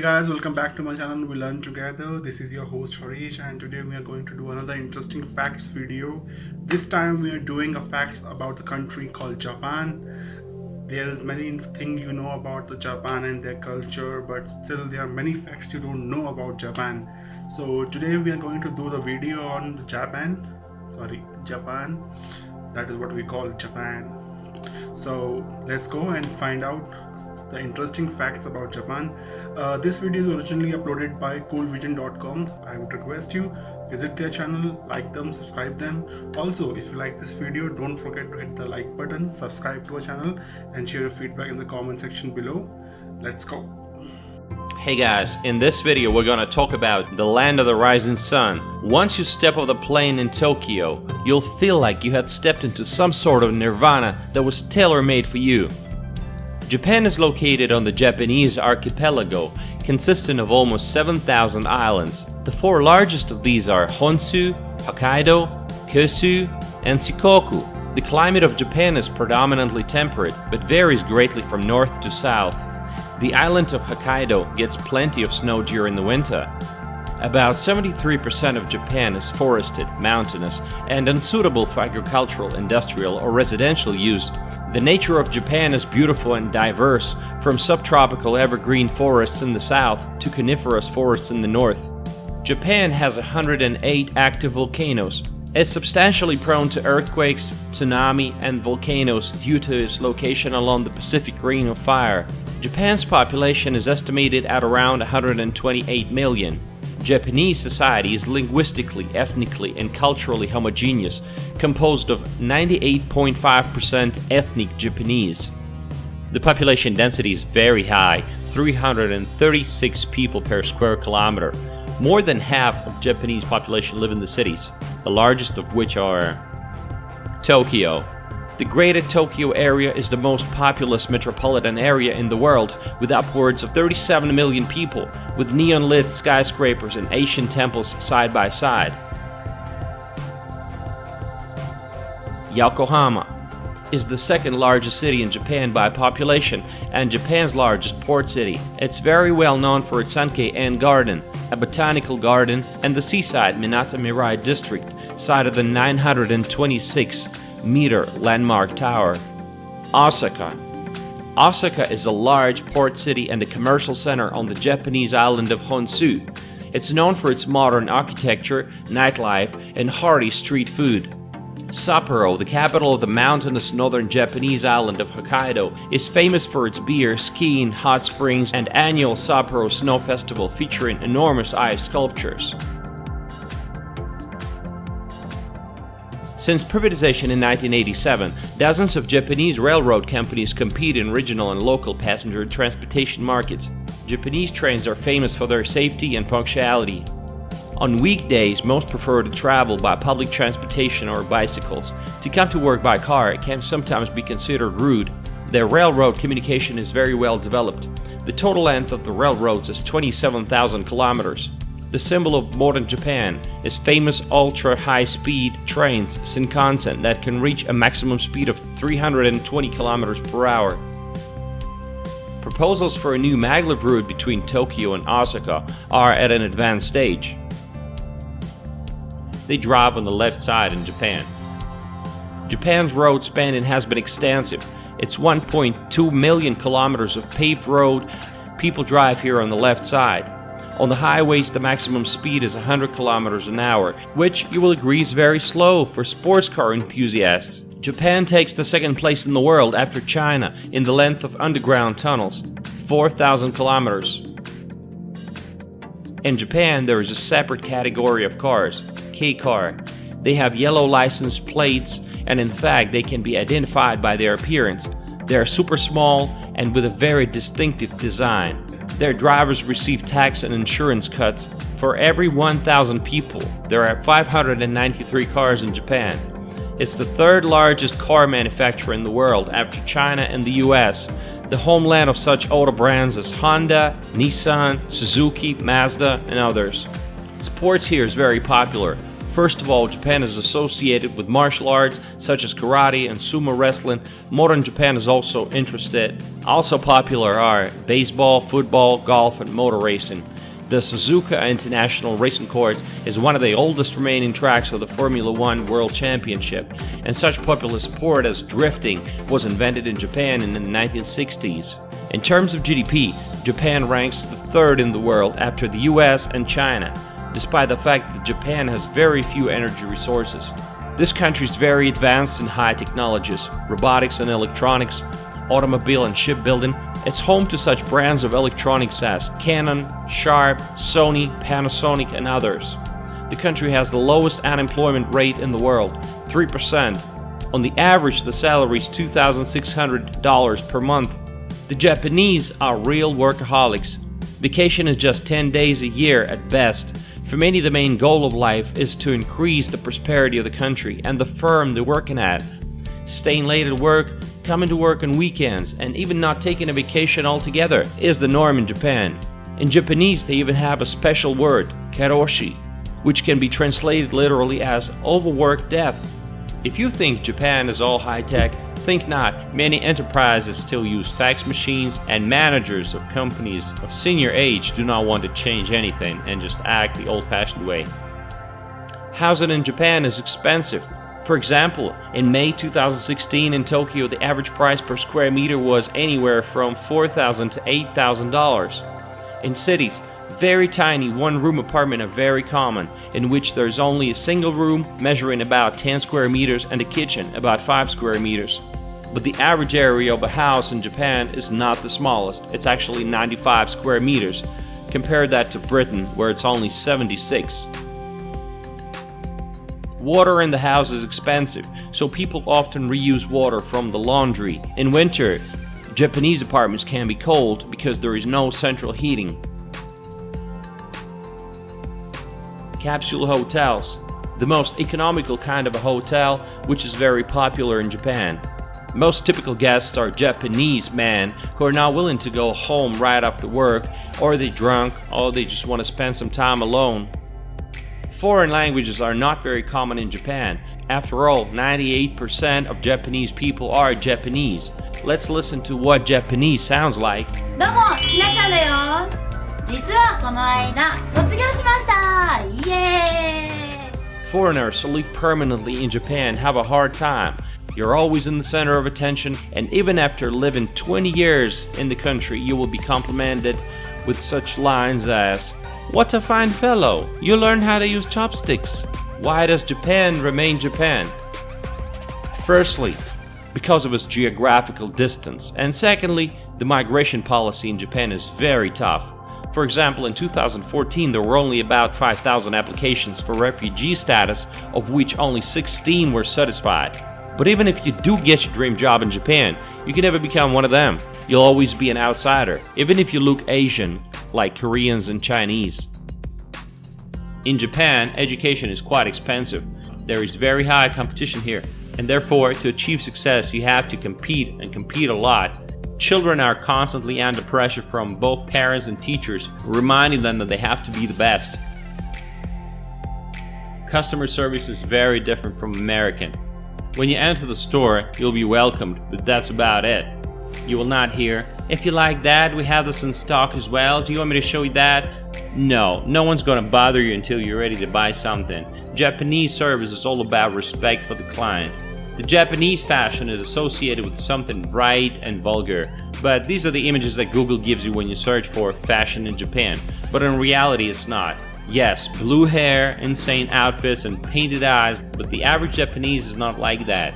guys, welcome back to my channel. We learn together. This is your host Harish, and today we are going to do another interesting facts video. This time we are doing a facts about the country called Japan. There is many things you know about the Japan and their culture, but still there are many facts you don't know about Japan. So today we are going to do the video on Japan. That is what we call Japan. So let's go and find out the interesting facts about Japan. This video is originally uploaded by coolvision.com. I would request you visit their channel, like them, subscribe them. Also, if you like this video, don't forget to hit the like button, subscribe to our channel, and share your feedback in the comment section below. Let's go. Hey guys, in this video we're gonna talk about the land of the rising sun. Once you step off the plane in Tokyo, you'll feel like you had stepped into some sort of nirvana that was tailor-made for you. Japan is located on the Japanese archipelago, consisting of almost 7,000 islands. The four largest of these are Honshu, Hokkaido, Kyushu, and Shikoku. The climate of Japan is predominantly temperate, but varies greatly from north to south. The island of Hokkaido gets plenty of snow during the winter. About 73% of Japan is forested, mountainous, and unsuitable for agricultural, industrial, or residential use. The nature of Japan is beautiful and diverse, from subtropical evergreen forests in the south to coniferous forests in the north. Japan has 108 active volcanoes. It's substantially prone to earthquakes, tsunami, and volcanoes due to its location along the Pacific Ring of Fire. Japan's population is estimated at around 128 million. Japanese society is linguistically, ethnically, and culturally homogeneous, composed of 98.5% ethnic Japanese. The population density is very high, 336 people per square kilometer. More than half of Japanese population live in the cities, the largest of which are Tokyo. The Greater Tokyo area is the most populous metropolitan area in the world, with upwards of 37 million people, with neon-lit skyscrapers and Asian temples side by side. Yokohama is the second largest city in Japan by population and Japan's largest port city. It's very well known for its Sankei-en Garden, a botanical garden, and the seaside Minato Mirai district, site of the 926-meter landmark tower. Osaka. Osaka is a large port city and a commercial center on the Japanese island of Honshu. It's known for its modern architecture, nightlife, and hearty street food. Sapporo, the capital of the mountainous northern Japanese island of Hokkaido, is famous for its beer, skiing, hot springs, and annual Sapporo Snow Festival featuring enormous ice sculptures. Since privatization in 1987, dozens of Japanese railroad companies compete in regional and local passenger transportation markets. Japanese trains are famous for their safety and punctuality. On weekdays, most prefer to travel by public transportation or bicycles. To come to work by car can sometimes be considered rude. Their railroad communication is very well developed. The total length of the railroads is 27,000 kilometers. The symbol of modern Japan is famous ultra-high-speed trains, Shinkansen, that can reach a maximum speed of 320 kilometers per hour. Proposals for a new maglev route between Tokyo and Osaka are at an advanced stage. They drive on the left side in Japan. Japan's road spanning has been extensive. It's 1.2 million kilometers of paved road. People drive here on the left side. On the highways, the maximum speed is 100 kilometers an hour, which you will agree is very slow for sports car enthusiasts. Japan takes the second place in the world after China in the length of underground tunnels, 4,000 kilometers. In Japan, there is a separate category of cars, K-car. They have yellow license plates, and in fact they can be identified by their appearance. They are super small and with a very distinctive design. Their drivers receive tax and insurance cuts. For every 1,000 people, there are 593 cars in Japan. It's the third largest car manufacturer in the world after China and the US, the homeland of such auto brands as Honda, Nissan, Suzuki, Mazda, and others. Sports here is very popular. First of all, Japan is associated with martial arts such as karate and sumo wrestling. Modern Japan is also interested. Also popular are baseball, football, golf, and motor racing. The Suzuka International Racing Course is one of the oldest remaining tracks of the Formula One World Championship, and such popular sport as drifting was invented in Japan in the 1960s. In terms of GDP, Japan ranks the third in the world after the US and China, despite the fact that Japan has very few energy resources. This country is very advanced in high technologies, robotics and electronics, automobile and shipbuilding. It's home to such brands of electronics as Canon, Sharp, Sony, Panasonic, and others. The country has the lowest unemployment rate in the world, 3%. On the average, the salary is $2,600 per month. The Japanese are real workaholics. Vacation is just 10 days a year at best. For many, the main goal of life is to increase the prosperity of the country and the firm they're working at. Staying late at work, coming to work on weekends, and even not taking a vacation altogether is the norm in Japan. In Japanese, they even have a special word, karoshi, which can be translated literally as overworked death. If you think Japan is all high-tech, think not. Many enterprises still use fax machines, and managers of companies of senior age do not want to change anything and just act the old-fashioned way. Housing in Japan is expensive. For example, in May 2016 in Tokyo, the average price per square meter was anywhere from $4,000 to $8,000. In cities, very tiny one-room apartments are very common, in which there's only a single room measuring about 10 square meters and a kitchen about 5 square meters. But the average area of a house in Japan is not the smallest, it's actually 95 square meters. Compare that to Britain, where it's only 76. Water in the house is expensive, so people often reuse water from the laundry. In winter, Japanese apartments can be cold because there is no central heating. Capsule hotels, the most economical kind of a hotel, which is very popular in Japan. Most typical guests are Japanese men who are not willing to go home right after work, or they're drunk, or they just want to spend some time alone. Foreign languages are not very common in Japan. After all, 98% of Japanese people are Japanese. Let's listen to what Japanese sounds like. どうも、ひなちゃんだよ。実はこの間、卒業しました。イエーイ Foreigners who live permanently in Japan have a hard time. You're always in the center of attention, and even after living 20 years in the country, you will be complimented with such lines as, "What a fine fellow! You learned how to use chopsticks. Why does Japan remain Japan?" Firstly, because of its geographical distance, and secondly, the migration policy in Japan is very tough. For example, in 2014 there were only about 5,000 applications for refugee status, of which only 16 were satisfied. But even if you do get your dream job in Japan, you can never become one of them. You'll always be an outsider, even if you look Asian, like Koreans and Chinese. In Japan, education is quite expensive. There is very high competition here, and therefore, to achieve success, you have to compete, and compete a lot. Children are constantly under pressure from both parents and teachers, reminding them that they have to be the best. Customer service is very different from American. When you enter the store, you'll be welcomed, but that's about it. You will not hear, "If you like that, we have this in stock as well. Do you want me to show you that?" No one's gonna bother you until you're ready to buy something. Japanese service is all about respect for the client. The Japanese fashion is associated with something bright and vulgar, but these are the images that Google gives you when you search for fashion in Japan. But in reality, it's not. Yes, blue hair, insane outfits, and painted eyes, but the average Japanese is not like that.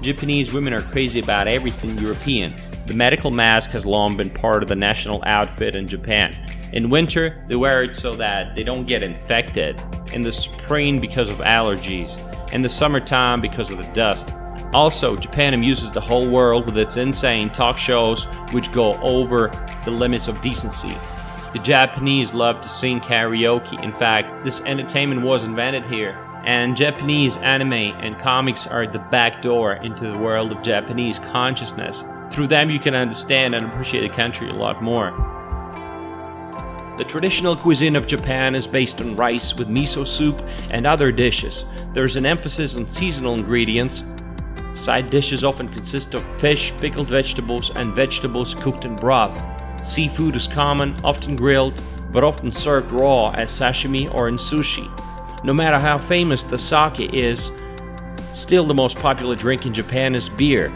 Japanese women are crazy about everything European. The medical mask has long been part of the national outfit in Japan. In winter, they wear it so that they don't get infected. In the spring, because of allergies. In the summertime, because of the dust. Also, Japan amuses the whole world with its insane talk shows which go over the limits of decency. The Japanese love to sing karaoke. In fact, this entertainment was invented here. And Japanese anime and comics are the back door into the world of Japanese consciousness. Through them you can understand and appreciate the country a lot more. The traditional cuisine of Japan is based on rice with miso soup and other dishes. There's an emphasis on seasonal ingredients. Side dishes often consist of fish, pickled vegetables, and vegetables cooked in broth. Seafood is common, often grilled, but often served raw as sashimi or in sushi. No matter how famous the sake is, still the most popular drink in Japan is beer.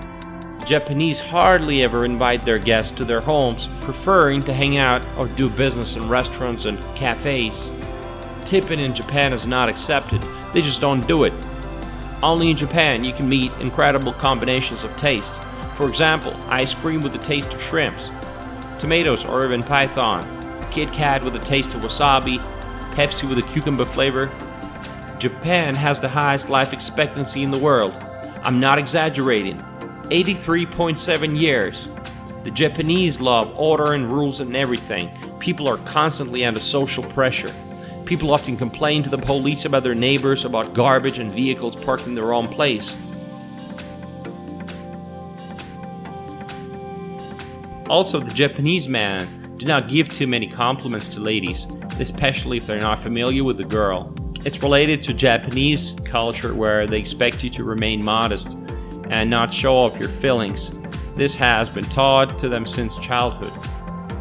Japanese hardly ever invite their guests to their homes, preferring to hang out or do business in restaurants and cafes. Tipping in Japan is not accepted, they just don't do it. Only in Japan you can meet incredible combinations of tastes. For example, ice cream with the taste of shrimps, tomatoes or even python, Kit Kat with a taste of wasabi, Pepsi with a cucumber flavor. Japan has the highest life expectancy in the world. I'm not exaggerating. 83.7 years. The Japanese love order and rules and everything. People are constantly under social pressure. People often complain to the police about their neighbors, about garbage and vehicles parked in the wrong place. Also, the Japanese men do not give too many compliments to ladies, especially if they're not familiar with the girl. It's related to Japanese culture where they expect you to remain modest and not show off your feelings. This has been taught to them since childhood.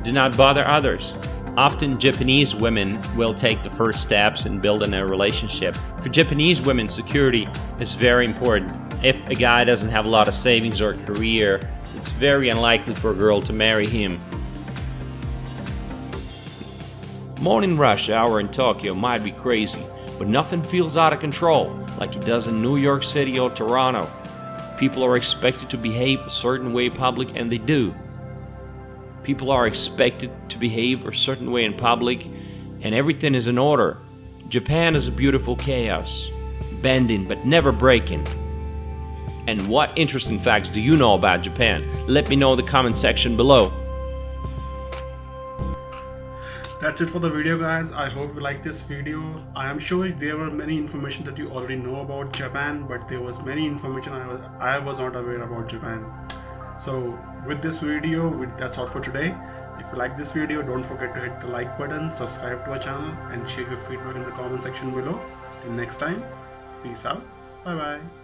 Do not bother others. Often Japanese women will take the first steps in building a relationship. For Japanese women, security is very important. If a guy doesn't have a lot of savings or a career, it's very unlikely for a girl to marry him. Morning rush hour in Tokyo might be crazy, but nothing feels out of control like it does in New York City or Toronto. People are expected to behave a certain way in public, and they do. People are expected to behave a certain way in public, and everything is in order. Japan is a beautiful chaos, bending but never breaking. And what interesting facts do you know about Japan? Let me know in the comment section below. That's it for the video, guys. I hope you like this video. I am sure there were many information that you already know about Japan, but there was many information I was not aware about Japan. So with this video, that's all for today. If you like this video, don't forget to hit the like button, subscribe to our channel, and share your feedback in the comment section below. Till next time, peace out. Bye bye.